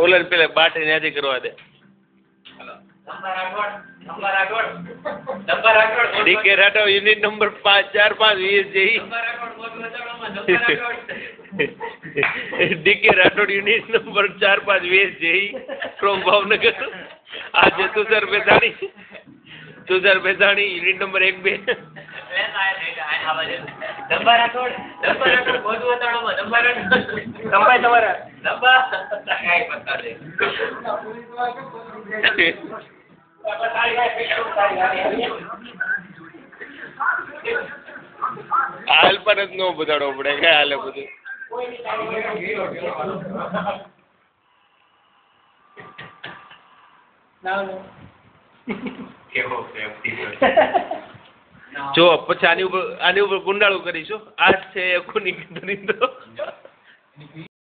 ઓલા પેલા બાટે ન્યાથી કરવા દે. DK Rathod unit number 4520 DK Rathod unit number 4520 from Bhavnagar. આજે તુષાર બેસાણી યુનિટ નંબર 1-2. હાલ પર જ નો બતાડવો પડે કે હાલે બધું. જો પછી આની ઉપર કુંડાળું કરીશું. આ છે કોની તો